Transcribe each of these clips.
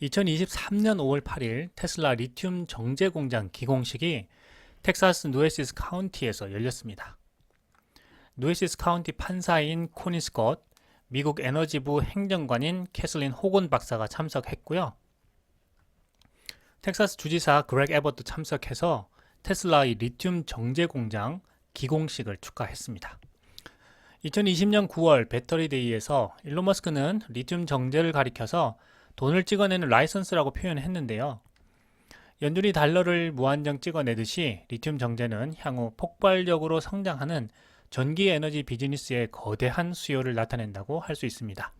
2023년 5월 8일 테슬라 리튬 정제 공장 기공식이 텍사스 누에시스 카운티에서 열렸습니다. 누에시스 카운티 판사인 코니 스콧, 미국 에너지부 행정관인 캐슬린 호건 박사가 참석했고요. 텍사스 주지사 그렉 에버도 참석해서 테슬라의 리튬 정제 공장 기공식을 축하했습니다. 2020년 9월 배터리 데이에서 일론 머스크는 리튬 정제를 가리켜서 돈을 찍어내는 라이선스라고 표현했는데요. 연준이 달러를 무한정 찍어내듯이 리튬 정제는 향후 폭발적으로 성장하는 전기 에너지 비즈니스의 거대한 수요를 나타낸다고 할 수 있습니다.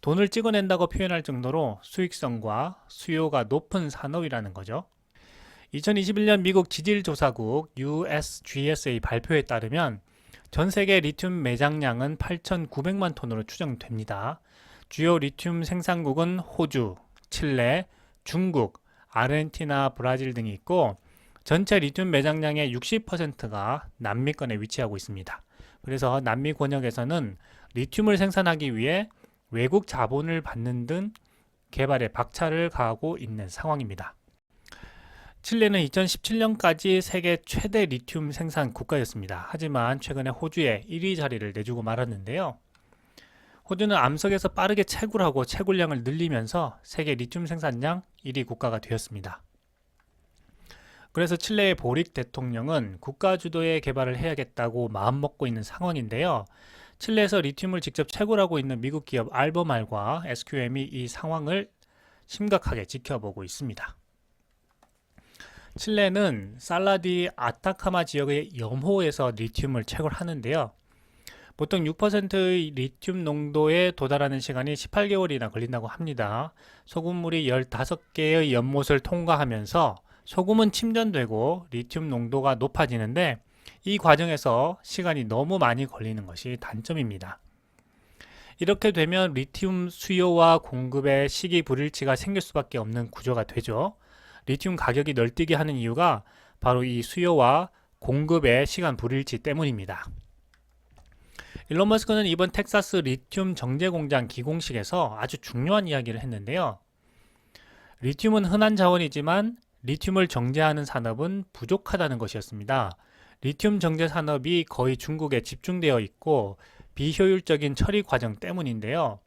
돈을 찍어낸다고 표현할 정도로 수익성과 수요가 높은 산업이라는 거죠. 2021년 미국 지질조사국 USGS의 발표에 따르면 전 세계 리튬 매장량은 8,900만 톤으로 추정됩니다. 주요 리튬 생산국은 호주, 칠레, 중국, 아르헨티나, 브라질 등이 있고 전체 리튬 매장량의 60%가 남미권에 위치하고 있습니다. 그래서 남미 권역에서는 리튬을 생산하기 위해 외국 자본을 받는 등 개발에 박차를 가하고 있는 상황입니다. 칠레는 2017년까지 세계 최대 리튬 생산 국가였습니다. 하지만 최근에 호주에 1위 자리를 내주고 말았는데요. 호주는 암석에서 빠르게 채굴하고 채굴량을 늘리면서 세계 리튬 생산량 1위 국가가 되었습니다. 그래서 칠레의 보릭 대통령은 국가 주도의 개발을 해야겠다고 마음먹고 있는 상황인데요. 칠레에서 리튬을 직접 채굴하고 있는 미국 기업 알버말과 SQM이 이 상황을 심각하게 지켜보고 있습니다. 칠레는 살라디 아타카마 지역의 염호에서 리튬을 채굴하는데요. 보통 6%의 리튬 농도에 도달하는 시간이 18개월이나 걸린다고 합니다. 소금물이 15개의 연못을 통과하면서 소금은 침전되고 리튬 농도가 높아지는데 이 과정에서 시간이 너무 많이 걸리는 것이 단점입니다. 이렇게 되면 리튬 수요와 공급의 시기 불일치가 생길 수밖에 없는 구조가 되죠. 리튬 가격이 널뛰게 하는 이유가 바로 이 수요와 공급의 시간 불일치 때문입니다. 일론 머스크는 이번 텍사스 리튬 정제 공장 기공식에서 아주 중요한 이야기를 했는데요. 리튬은 흔한 자원이지만 리튬을 정제하는 산업은 부족하다는 것이었습니다. 리튬 정제 산업이 거의 중국에 집중되어 있고 비효율적인 처리 과정 때문인데요.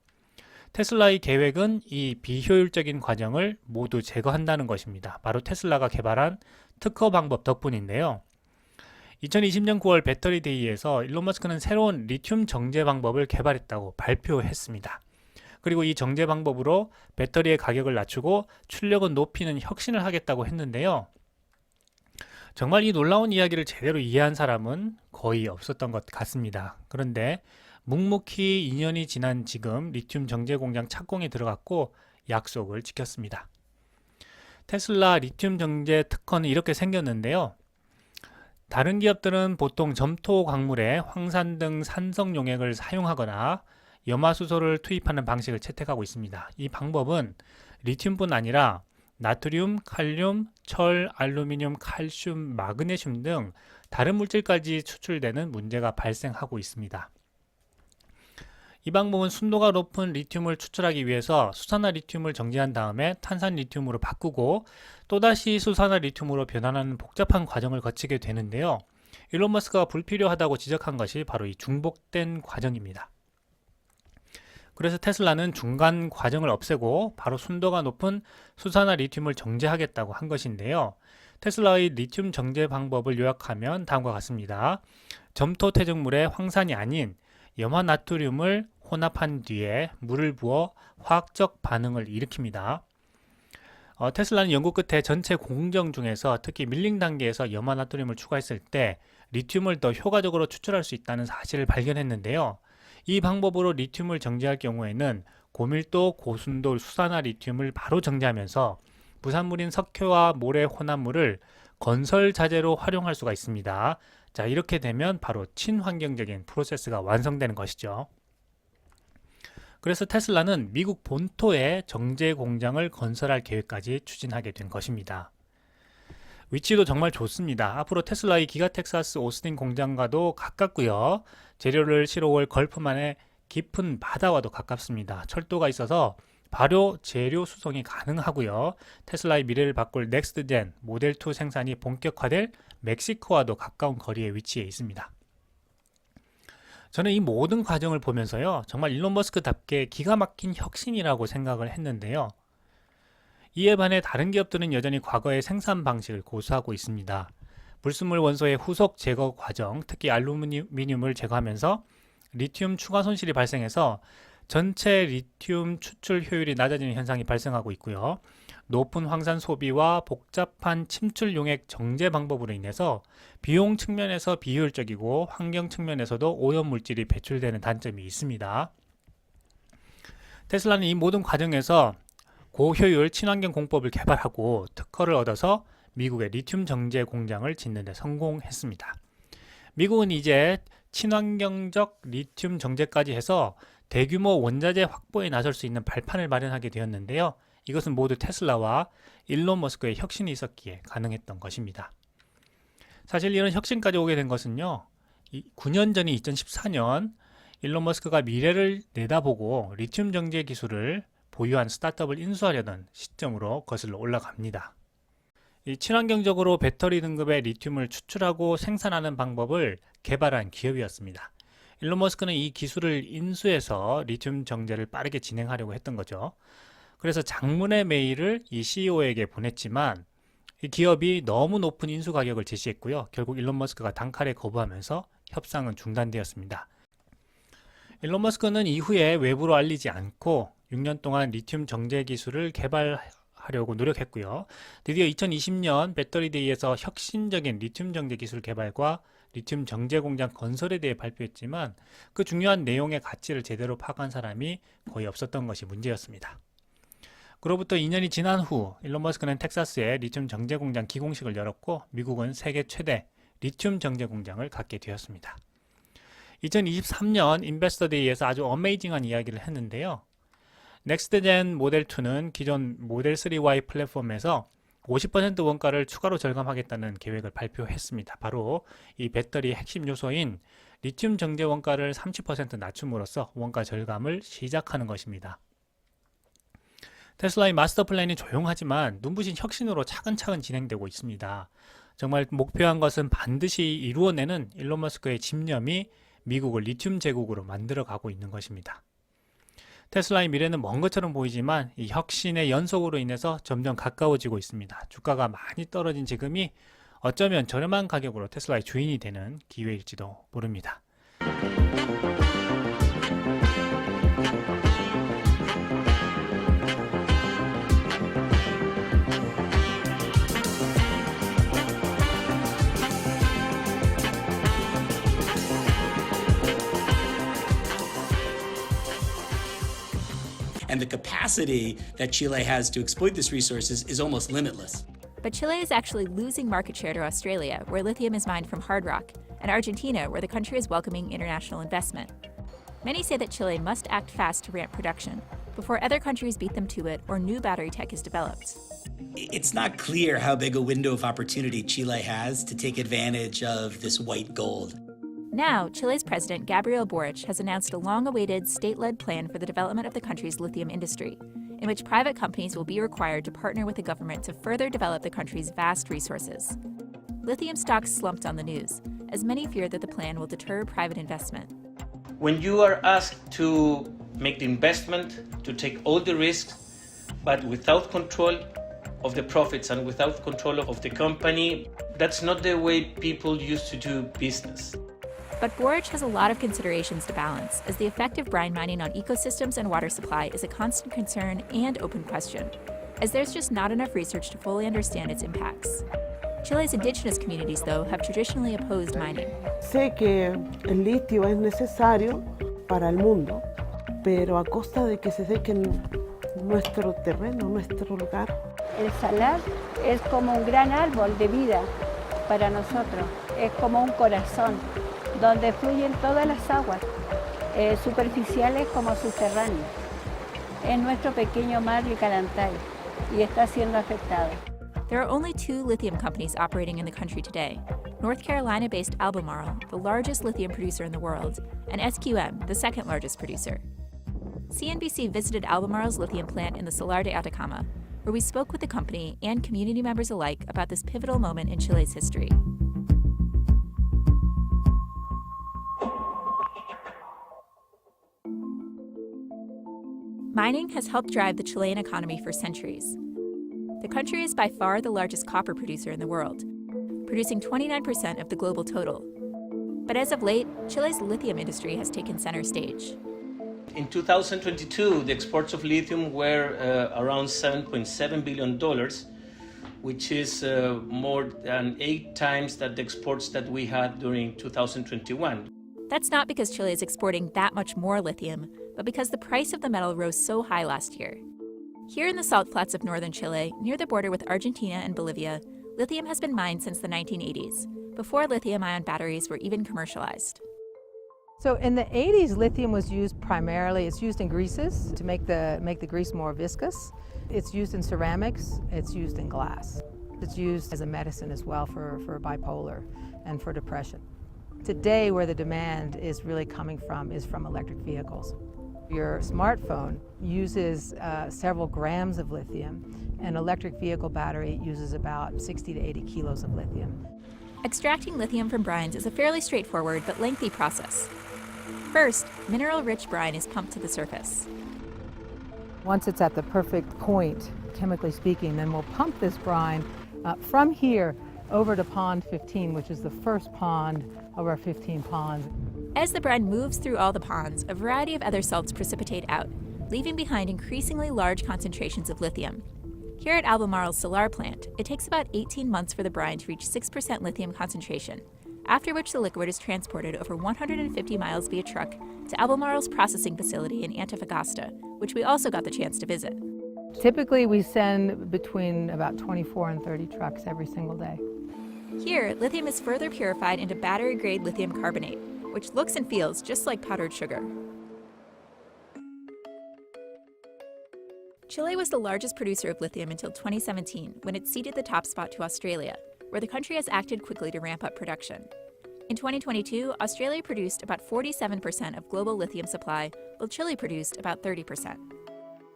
테슬라의 계획은 이 비효율적인 과정을 모두 제거한다는 것입니다. 바로 테슬라가 개발한 특허 방법 덕분인데요. 2020년 9월 배터리 데이에서 일론 머스크는 새로운 리튬 정제 방법을 개발했다고 발표했습니다. 그리고 이 정제 방법으로 배터리의 가격을 낮추고 출력을 높이는 혁신을 하겠다고 했는데요. 정말 이 놀라운 이야기를 제대로 이해한 사람은 거의 없었던 것 같습니다. 그런데 묵묵히 2년이 지난 지금 리튬 정제 공장 착공에 들어갔고 약속을 지켰습니다. 테슬라 리튬 정제 특허는 이렇게 생겼는데요. 다른 기업들은 보통 점토 광물에 황산 등 산성 용액을 사용하거나 염화수소를 투입하는 방식을 채택하고 있습니다. 이 방법은 리튬뿐 아니라 나트륨, 칼륨, 철, 알루미늄, 칼슘, 마그네슘 등 다른 물질까지 추출되는 문제가 발생하고 있습니다. 이 방법은 순도가 높은 리튬을 추출하기 위해서 수산화 리튬을 정제한 다음에 탄산 리튬으로 바꾸고 또다시 수산화 리튬으로 변환하는 복잡한 과정을 거치게 되는데요. 일론 머스크가 불필요하다고 지적한 것이 바로 이 중복된 과정입니다. 그래서 테슬라는 중간 과정을 없애고 바로 순도가 높은 수산화 리튬을 정제하겠다고 한 것인데요. 테슬라의 리튬 정제 방법을 요약하면 다음과 같습니다. 점토 퇴적물에 황산이 아닌 염화나트륨을 혼합한 뒤에 물을 부어 화학적 반응을 일으킵니다. 테슬라는 연구 끝에 전체 공정 중에서 특히 밀링 단계에서 염화나트륨을 추가했을 때 리튬을 더 효과적으로 추출할 수 있다는 사실을 발견했는데요. 이 방법으로 리튬을 정제할 경우에는 고밀도 고순도 수산화 리튬을 바로 정제하면서 부산물인 석회와 모래 혼합물을 건설 자재로 활용할 수가 있습니다. 자, 이렇게 되면 바로 친환경적인 프로세스가 완성되는 것이죠. 그래서 테슬라는 미국 본토에 정제 공장을 건설할 계획까지 추진하게 된 것입니다. 위치도 정말 좋습니다. 앞으로 테슬라의 기가 텍사스 오스틴 공장과도 가깝고요. 재료를 실어 올 걸프만의 깊은 바다와도 가깝습니다. 철도가 있어서 발효 재료 수송이 가능하고요. 테슬라의 미래를 바꿀 넥스트 젠 모델 2 생산이 본격화될 멕시코와도 가까운 거리에 위치해 있습니다. 저는 이 모든 과정을 보면서요, 정말 일론 머스크답게 기가 막힌 혁신이라고 생각을 했는데요. 이에 반해 다른 기업들은 여전히 과거의 생산 방식을 고수하고 있습니다. 불순물 원소의 후속 제거 과정, 특히 알루미늄을 제거하면서 리튬 추가 손실이 발생해서 전체 리튬 추출 효율이 낮아지는 현상이 발생하고 있고요. 높은 황산 소비와 복잡한 침출 용액 정제 방법으로 인해서 비용 측면에서 비효율적이고 환경 측면에서도 오염물질이 배출되는 단점이 있습니다. 테슬라는 이 모든 과정에서 고효율 친환경 공법을 개발하고 특허를 얻어서 미국의 리튬 정제 공장을 짓는 데 성공했습니다. 미국은 이제 친환경적 리튬 정제까지 해서 대규모 원자재 확보에 나설 수 있는 발판을 마련하게 되었는데요. 이것은 모두 테슬라와 일론 머스크의 혁신이 있었기에 가능했던 것입니다. 사실 이런 혁신까지 오게 된 것은요, 9년 전인 2014년 일론 머스크가 미래를 내다보고 리튬 정제 기술을 보유한 스타트업을 인수하려던 시점으로 거슬러 올라갑니다. 이 친환경적으로 배터리 등급의 리튬을 추출하고 생산하는 방법을 개발한 기업이었습니다. 일론 머스크는 이 기술을 인수해서 리튬 정제를 빠르게 진행하려고 했던 거죠. 그래서 장문의 메일을 이 CEO에게 보냈지만 이 기업이 너무 높은 인수 가격을 제시했고요. 결국 일론 머스크가 단칼에 거부하면서 협상은 중단되었습니다. 일론 머스크는 이후에 외부로 알리지 않고 6년 동안 리튬 정제 기술을 개발하려고 노력했고요. 드디어 2020년 배터리데이에서 혁신적인 리튬 정제 기술 개발과 리튬 정제 공장 건설에 대해 발표했지만 그 중요한 내용의 가치를 제대로 파악한 사람이 거의 없었던 것이 문제였습니다. 그로부터 2년이 지난 후 일론 머스크는 텍사스에 리튬 정제 공장 기공식을 열었고 미국은 세계 최대 리튬 정제 공장을 갖게 되었습니다. 2023년 인베스터 데이에서 아주 어메이징한 이야기를 했는데요. 넥스트젠 모델 2는 기존 모델 3Y 플랫폼에서 50% 원가를 추가로 절감하겠다는 계획을 발표했습니다. 바로 이 배터리의 핵심 요소인 리튬 정제 원가를 30% 낮춤으로써 원가 절감을 시작하는 것입니다. 테슬라의 마스터 플랜이 조용하지만 눈부신 혁신으로 차근차근 진행되고 있습니다. 정말 목표한 것은 반드시 이루어내는 일론 머스크의 집념이 미국을 리튬 제국으로 만들어가고 있는 것입니다. 테슬라의 미래는 먼 것처럼 보이지만 이 혁신의 연속으로 인해서 점점 가까워지고 있습니다. 주가가 많이 떨어진 지금이 어쩌면 저렴한 가격으로 테슬라의 주인이 되는 기회일지도 모릅니다. And the capacity that Chile has to exploit these resources is almost limitless. But Chile is actually losing market share to Australia, where lithium is mined from hard rock, and Argentina, where the country is welcoming international investment. Many say that Chile must act fast to ramp production before other countries beat them to it or new battery tech is developed. It's not clear how big a window of opportunity Chile has to take advantage of this white gold. Now, Chile's president, Gabriel Boric, has announced a long-awaited state-led plan for the development of the country's lithium industry, in which private companies will be required to partner with the government to further develop the country's vast resources. Lithium stocks slumped on the news, as many fear that the plan will deter private investment. When you are asked to make the investment, to take all the risks, but without control of the profits and without control of the company, that's not the way people used to do business. But Boric has a lot of considerations to balance, as the effect of brine mining on ecosystems and water supply is a constant concern and open question, as there's just not enough research to fully understand its impacts. Chile's indigenous communities, though, have traditionally opposed mining. Sé que el litio es necesario para el mundo, pero a costa de que se sequen nuestro terreno, nuestro lugar. El salar es como un gran árbol de vida para nosotros, es como un corazón donde fluyen todas las aguas, superficiales como subterráneas. Es nuestro pequeño mar Licarantay y está siendo afectado. There are only 2 lithium companies operating in the country today: North Carolina-based Albemarle, the largest lithium producer in the world, and SQM, the second largest producer. CNBC visited Albemarle's lithium plant in the Salar de Atacama, where we spoke with the company and community members alike about this pivotal moment in Chile's history. Mining has helped drive the Chilean economy for centuries. The country is by far the largest copper producer in the world, producing 29% of the global total. But as of late, Chile's lithium industry has taken center stage. In 2022, the exports of lithium were around $7.7 billion, which is more than 8 times that the exports that we had during 2021. That's not because Chile is exporting that much more lithium, but because the price of the metal rose so high last year. Here in the salt flats of northern Chile, near the border with Argentina and Bolivia, lithium has been mined since the 1980s, before lithium-ion batteries were even commercialized. So in the 80s, lithium was used primarily, it's used in greases to make the grease more viscous. It's used in ceramics, it's used in glass. It's used as a medicine as well for bipolar and for depression. Today, where the demand is really coming from is from electric vehicles. Your smartphone uses several grams of lithium. An electric vehicle battery uses about 60 to 80 kilos of lithium. Extracting lithium from brines is a fairly straightforward but lengthy process. First, mineral-rich brine is pumped to the surface. Once it's at the perfect point, chemically speaking, then we'll pump this brine from here over to pond 15, which is the first pond of our 15 ponds. As the brine moves through all the ponds, a variety of other salts precipitate out, leaving behind increasingly large concentrations of lithium. Here at Albemarle's Salar plant, it takes about 18 months for the brine to reach 6% lithium concentration, after which the liquid is transported over 150 miles via truck to Albemarle's processing facility in Antofagasta, which we also got the chance to visit. Typically, we send between about 24 and 30 trucks every single day. Here, lithium is further purified into battery-grade lithium carbonate, which looks and feels just like powdered sugar. Chile was the largest producer of lithium until 2017, when it ceded the top spot to Australia, where the country has acted quickly to ramp up production. In 2022, Australia produced about 47% of global lithium supply, while Chile produced about 30%.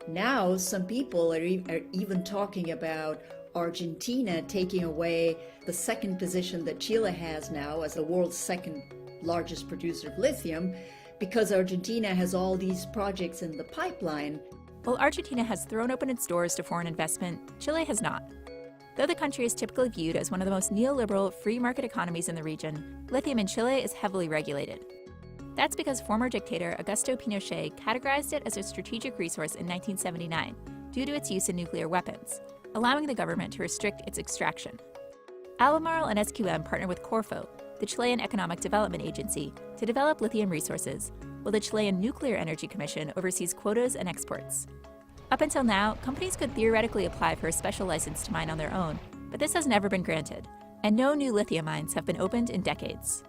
Now, some people are even talking about Argentina taking away the second position that Chile has now as the world's second largest producer of lithium, because Argentina has all these projects in the pipeline. While Argentina has thrown open its doors to foreign investment, Chile has not. Though the country is typically viewed as one of the most neoliberal free market economies in the region, lithium in Chile is heavily regulated. That's because former dictator Augusto Pinochet categorized it as a strategic resource in 1979 due to its use in nuclear weapons, allowing the government to restrict its extraction. Albemarle and SQM partner with Corfo, the Chilean Economic Development Agency, to develop lithium resources, while the Chilean Nuclear Energy Commission oversees quotas and exports. Up until now, companies could theoretically apply for a special license to mine on their own, but this has never been granted, and no new lithium mines have been opened in decades.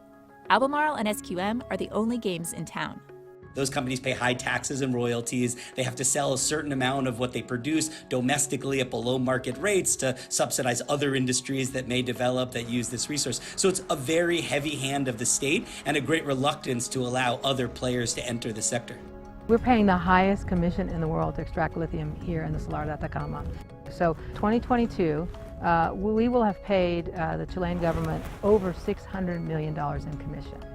Albemarle and SQM are the only games in town. Those companies pay high taxes and royalties. They have to sell a certain amount of what they produce domestically at below market rates to subsidize other industries that may develop that use this resource. So it's a very heavy hand of the state and a great reluctance to allow other players to enter the sector. We're paying the highest commission in the world to extract lithium here in the Salar de Atacama. So 2022, we will have paid the Chilean government over $600 million in commission.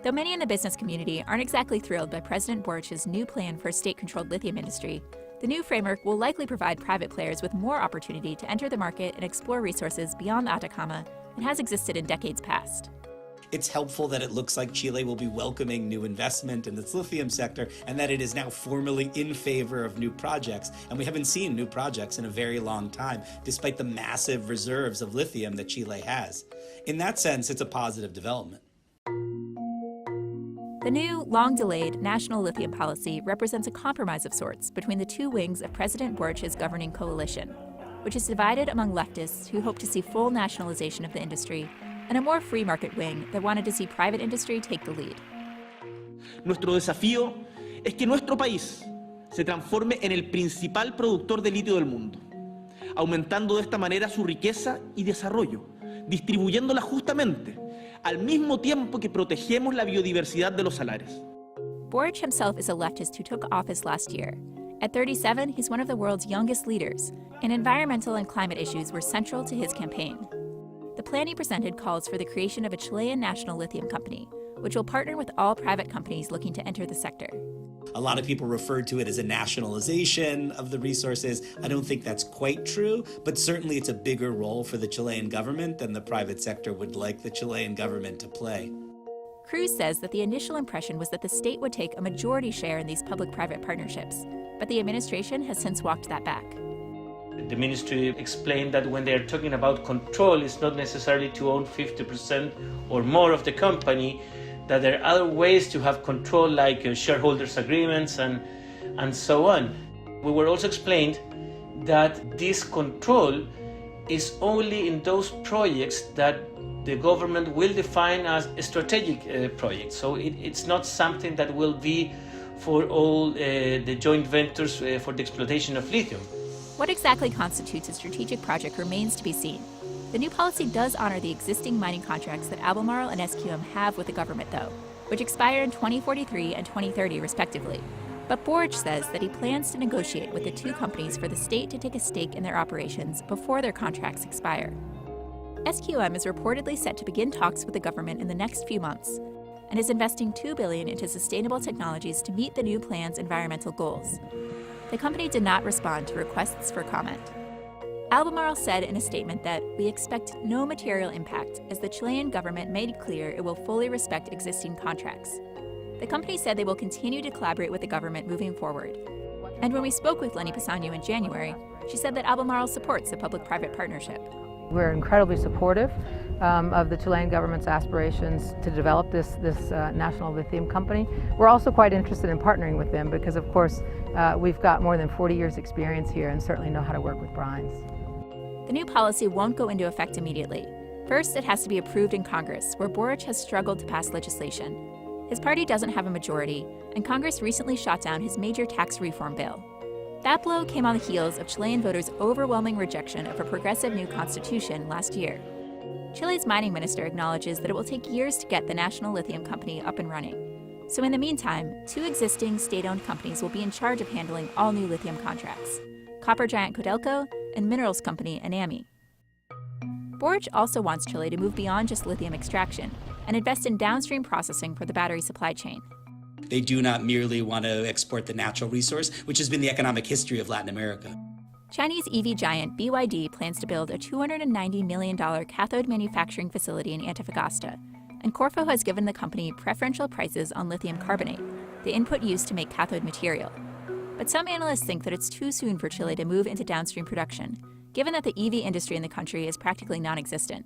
Though many in the business community aren't exactly thrilled by President Boric's new plan for a state-controlled lithium industry, the new framework will likely provide private players with more opportunity to enter the market and explore resources beyond the Atacama than has existed in decades past. It's helpful that it looks like Chile will be welcoming new investment in its lithium sector and that it is now formally in favor of new projects. And we haven't seen new projects in a very long time, despite the massive reserves of lithium that Chile has. In that sense, it's a positive development. The new, long-delayed national lithium policy represents a compromise of sorts between the two wings of President Boric's governing coalition, which is divided among leftists who hope to see full nationalization of the industry and a more free market wing that wanted to see private industry take the lead. Nuestro desafío es que nuestro país se transforme en el principal productor de litio del mundo, aumentando de esta manera su riqueza y desarrollo, distribuyéndola justamente, al mismo tiempo que protegemos la biodiversidad de los salares. Boric himself is a leftist who took office last year. At 37, he's one of the world's youngest leaders, and environmental and climate issues were central to his campaign. The plan he presented calls for the creation of a Chilean national lithium company, which will partner with all private companies looking to enter the sector. A lot of people referred to it as a nationalization of the resources. I don't think that's quite true, but certainly it's a bigger role for the Chilean government than the private sector would like the Chilean government to play. Cruz says that the initial impression was that the state would take a majority share in these public-private partnerships, but the administration has since walked that back. The ministry explained that when they're talking about control, it's not necessarily to own 50% or more of the company, that there are other ways to have control, like shareholders agreements and so on. We were also explained that this control is only in those projects that the government will define as strategic projects. So it's not something that will be for all the joint ventures for the exploitation of lithium. What exactly constitutes a strategic project remains to be seen. The new policy does honor the existing mining contracts that Albemarle and SQM have with the government, though, which expire in 2043 and 2030, respectively. But Boric says that he plans to negotiate with the two companies for the state to take a stake in their operations before their contracts expire. SQM is reportedly set to begin talks with the government in the next few months and is investing $2 billion into sustainable technologies to meet the new plan's environmental goals. The company did not respond to requests for comment. Albemarle said in a statement that we expect no material impact as the Chilean government made clear it will fully respect existing contracts. The company said they will continue to collaborate with the government moving forward. And when we spoke with Lenny Pisanio in January, she said that Albemarle supports the public-private partnership. We're incredibly supportive of the Chilean government's aspirations to develop this national lithium company. We're also quite interested in partnering with them because, of course, we've got more than 40 years experience here and certainly know how to work with brines. The new policy won't go into effect immediately. First, it has to be approved in Congress, where Boric has struggled to pass legislation. His party doesn't have a majority, and Congress recently shot down his major tax reform bill. That blow came on the heels of Chilean voters' overwhelming rejection of a progressive new constitution last year. Chile's mining minister acknowledges that it will take years to get the national lithium company up and running. So in the meantime, two existing state-owned companies will be in charge of handling all new lithium contracts: copper giant Codelco and minerals company Anami. Boric also wants Chile to move beyond just lithium extraction and invest in downstream processing for the battery supply chain. They do not merely want to export the natural resource, which has been the economic history of Latin America. Chinese EV giant BYD plans to build a $290 million cathode manufacturing facility in Antofagasta, and Corfo has given the company preferential prices on lithium carbonate, the input used to make cathode material. But some analysts think that it's too soon for Chile to move into downstream production, given that the EV industry in the country is practically non-existent.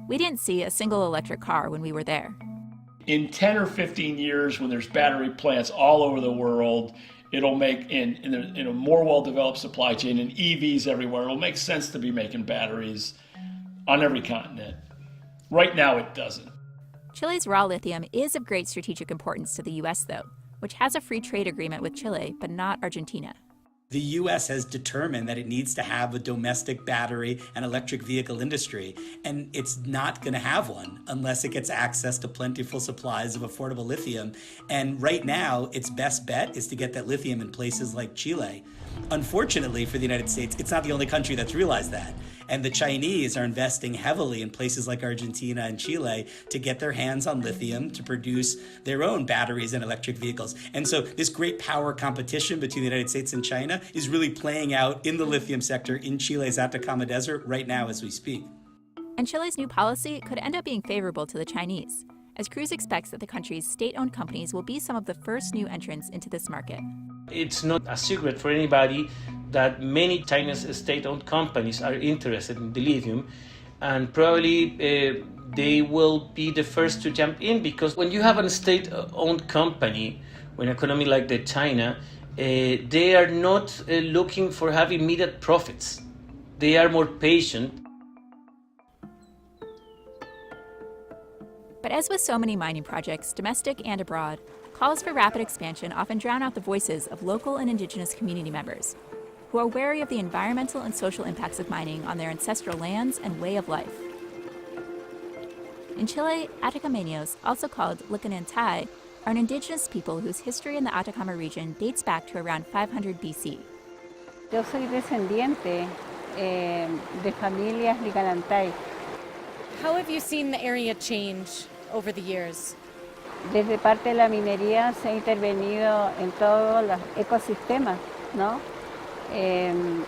We didn't see a single electric car when we were there. In 10 or 15 years, when there's battery plants all over the world, it'll make, in a more well-developed supply chain and EVs everywhere, it'll make sense to be making batteries on every continent. Right now, it doesn't. Chile's raw lithium is of great strategic importance to the U.S., though, which has a free trade agreement with Chile, but not Argentina. The U.S. has determined that it needs to have a domestic battery and electric vehicle industry, and it's not going to have one unless it gets access to plentiful supplies of affordable lithium. And right now, its best bet is to get that lithium in places like Chile. Unfortunately for the United States, it's not the only country that's realized that. And the Chinese are investing heavily in places like Argentina and Chile to get their hands on lithium to produce their own batteries and electric vehicles. And so this great power competition between the United States and China is really playing out in the lithium sector in Chile's Atacama Desert right now as we speak. And Chile's new policy could end up being favorable to the Chinese, as Cruz expects that the country's state-owned companies will be some of the first new entrants into this market. It's not a secret for anybody that many Chinese state-owned companies are interested in the lithium, and probably they will be the first to jump in, because when you have a state-owned company, when an economy like the China, they are not looking for having immediate profits. They are more patient. But as with so many mining projects, domestic and abroad, calls for rapid expansion often drown out the voices of local and indigenous community members, who are wary of the environmental and social impacts of mining on their ancestral lands and way of life. In Chile, Atacameños, also called Licanantay, are an indigenous people whose history in the Atacama region dates back to around 500 BC. Yo soy descendiente de familias Ligalantay. How have you seen the area change over the years? Desde parte de la minería se ha intervenido en todos los ecosistemas, ¿no? En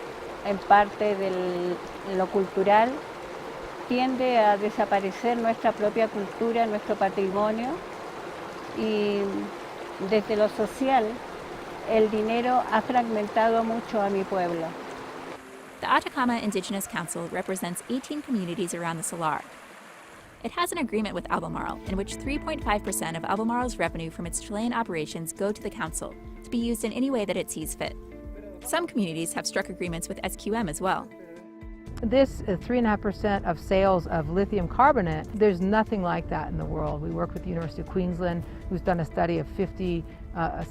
parte de lo cultural tiende a desaparecer nuestra propia cultura, nuestro patrimonio, y desde lo social el dinero ha fragmentado mucho a mi pueblo. The Atacama Indigenous Council represents 18 communities around the Salar. It has an agreement with Albemarle in which 3.5% of Albemarle's revenue from its Chilean operations go to the council to be used in any way that it sees fit. Some communities have struck agreements with SQM as well. This 3.5% of sales of lithium carbonate, there's nothing like that in the world. We work with the University of Queensland, who's done a study of 50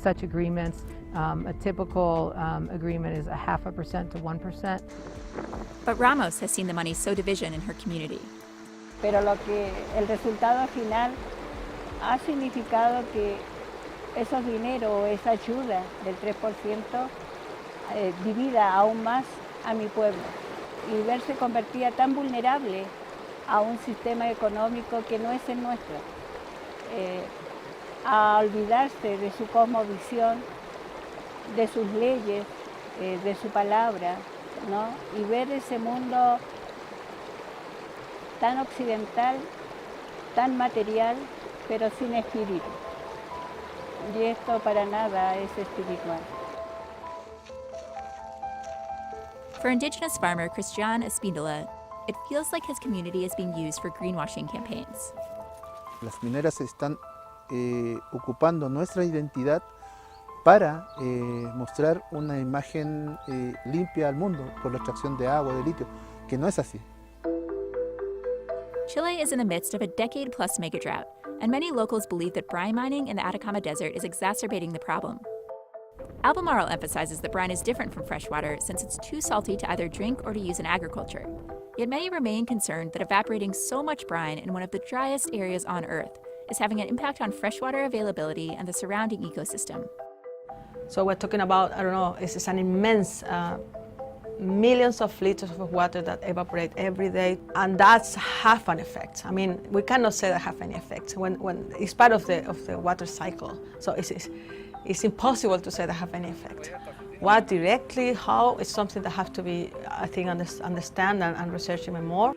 such agreements. A typical agreement is 0.5% to 1%. But Ramos has seen the money sow division in her community. Pero el resultado final ha significado que esos dinero o esa ayuda del 3% divida aún más a mi pueblo y verse convertida tan vulnerable a un sistema económico que no es el nuestro, a olvidarse de su cosmovisión, de sus leyes, de su palabra, ¿no? Y ver ese mundo tan occidental, tan material, pero sin espíritu. Y esto para nada es espiritual. For indigenous farmer Christian Espíndola, it feels like his community is being used for greenwashing campaigns. Las mineras están ocupando nuestra identidad para mostrar una imagen limpia al mundo por la extracción de agua, de litio, que no es así. Chile is in the midst of a decade-plus megadrought, and many locals believe that brine mining in the Atacama Desert is exacerbating the problem. Albemarle emphasizes that brine is different from freshwater since it's too salty to either drink or to use in agriculture. Yet many remain concerned that evaporating so much brine in one of the driest areas on Earth is having an impact on freshwater availability and the surrounding ecosystem. So we're talking about, I don't know, it's an immense millions of liters of water that evaporate every day, and that's half an effect. I mean, we cannot say that have any effect when it's part of the water cycle. So it's impossible to say that have any effect. What directly, how, is something that have to be, I think, understand and research even more.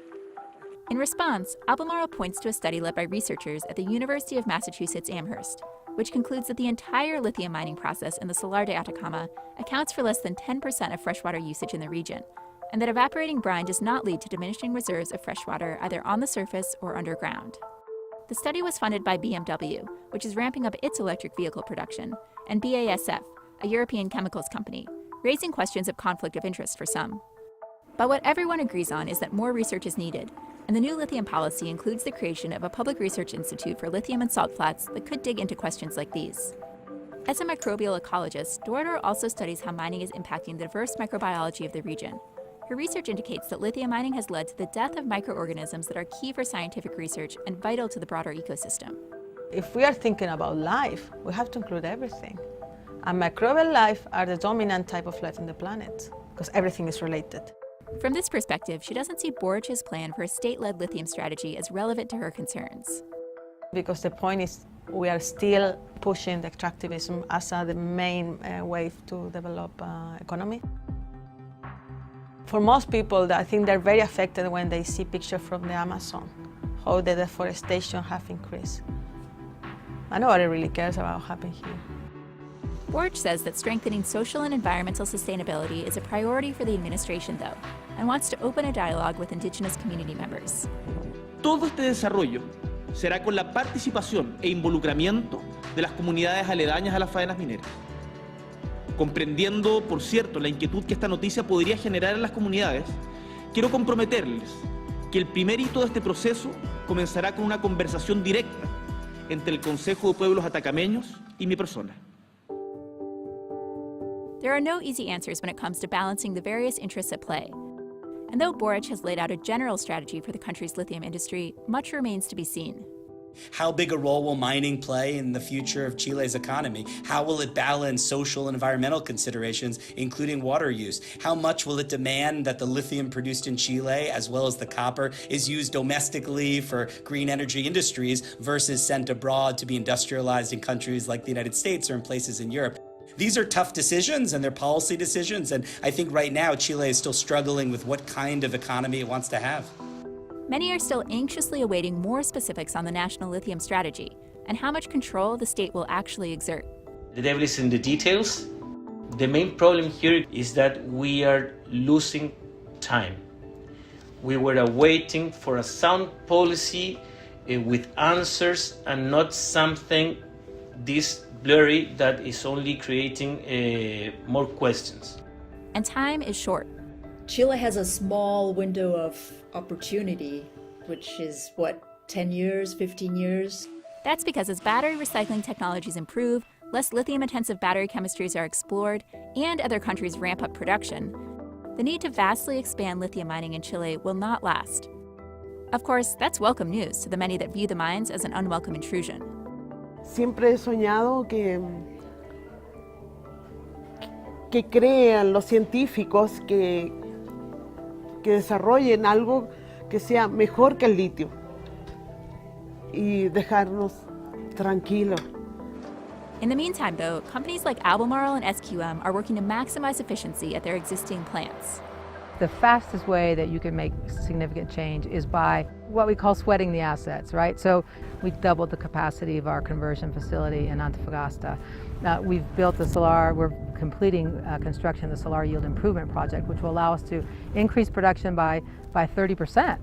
In response, Albemarle points to a study led by researchers at the University of Massachusetts Amherst, which concludes that the entire lithium mining process in the Salar de Atacama accounts for less than 10% of freshwater usage in the region, and that evaporating brine does not lead to diminishing reserves of freshwater either on the surface or underground. The study was funded by BMW, which is ramping up its electric vehicle production, and BASF, a European chemicals company, raising questions of conflict of interest for some. But what everyone agrees on is that more research is needed, and the new lithium policy includes the creation of a public research institute for lithium and salt flats that could dig into questions like these. As a microbial ecologist, Dorado also studies how mining is impacting the diverse microbiology of the region. Her research indicates that lithium mining has led to the death of microorganisms that are key for scientific research and vital to the broader ecosystem. If we are thinking about life, we have to include everything. And microbial life are the dominant type of life on the planet, because everything is related. From this perspective, she doesn't see Boric's plan for a state-led lithium strategy as relevant to her concerns. Because the point is, we are still pushing the extractivism as the main way to develop economy. For most people, I think they're very affected when they see pictures from the Amazon, how the deforestation have increased. And nobody really cares about what happened here. Boric says that strengthening social and environmental sustainability is a priority for the administration, though, and wants to open a dialogue with indigenous community members. Todo este desarrollo será con la participación e involucramiento de las comunidades aledañas a las faenas mineras. Comprendiendo, por cierto, la inquietud que esta noticia podría generar en las comunidades, quiero comprometerles que el primer hito de este proceso comenzará con una conversación directa entre el Consejo de Pueblos Atacameños y mi persona. There are no easy answers when it comes to balancing the various interests at play. And though Boric has laid out a general strategy for the country's lithium industry, much remains to be seen. How big a role will mining play in the future of Chile's economy? How will it balance social and environmental considerations, including water use? How much will it demand that the lithium produced in Chile, as well as the copper, is used domestically for green energy industries versus sent abroad to be industrialized in countries like the United States or in places in Europe? These are tough decisions and they're policy decisions, and I think right now Chile is still struggling with what kind of economy it wants to have. Many are still anxiously awaiting more specifics on the national lithium strategy and how much control the state will actually exert. The devil is in the details. The main problem here is that we are losing time. We were waiting for a sound policy with answers and not something this blurry that is only creating more questions. And time is short. Chile has a small window of opportunity, which is what, 10 years, 15 years? That's because as battery recycling technologies improve, less lithium-intensive battery chemistries are explored, and other countries ramp up production, the need to vastly expand lithium mining in Chile will not last. Of course, that's welcome news to the many that view the mines as an unwelcome intrusion. Siempre he soñado que crean los científicos que desarrollen algo que sea mejor que el litio y dejarnos tranquilos. In the meantime, though, companies like Albemarle and SQM are working to maximize efficiency at their existing plants. The fastest way that you can make significant change is by what we call sweating the assets, right? So we doubled the capacity of our conversion facility in Antofagasta. We've built we're completing construction of the Solar Yield Improvement Project, which will allow us to increase production by 30%.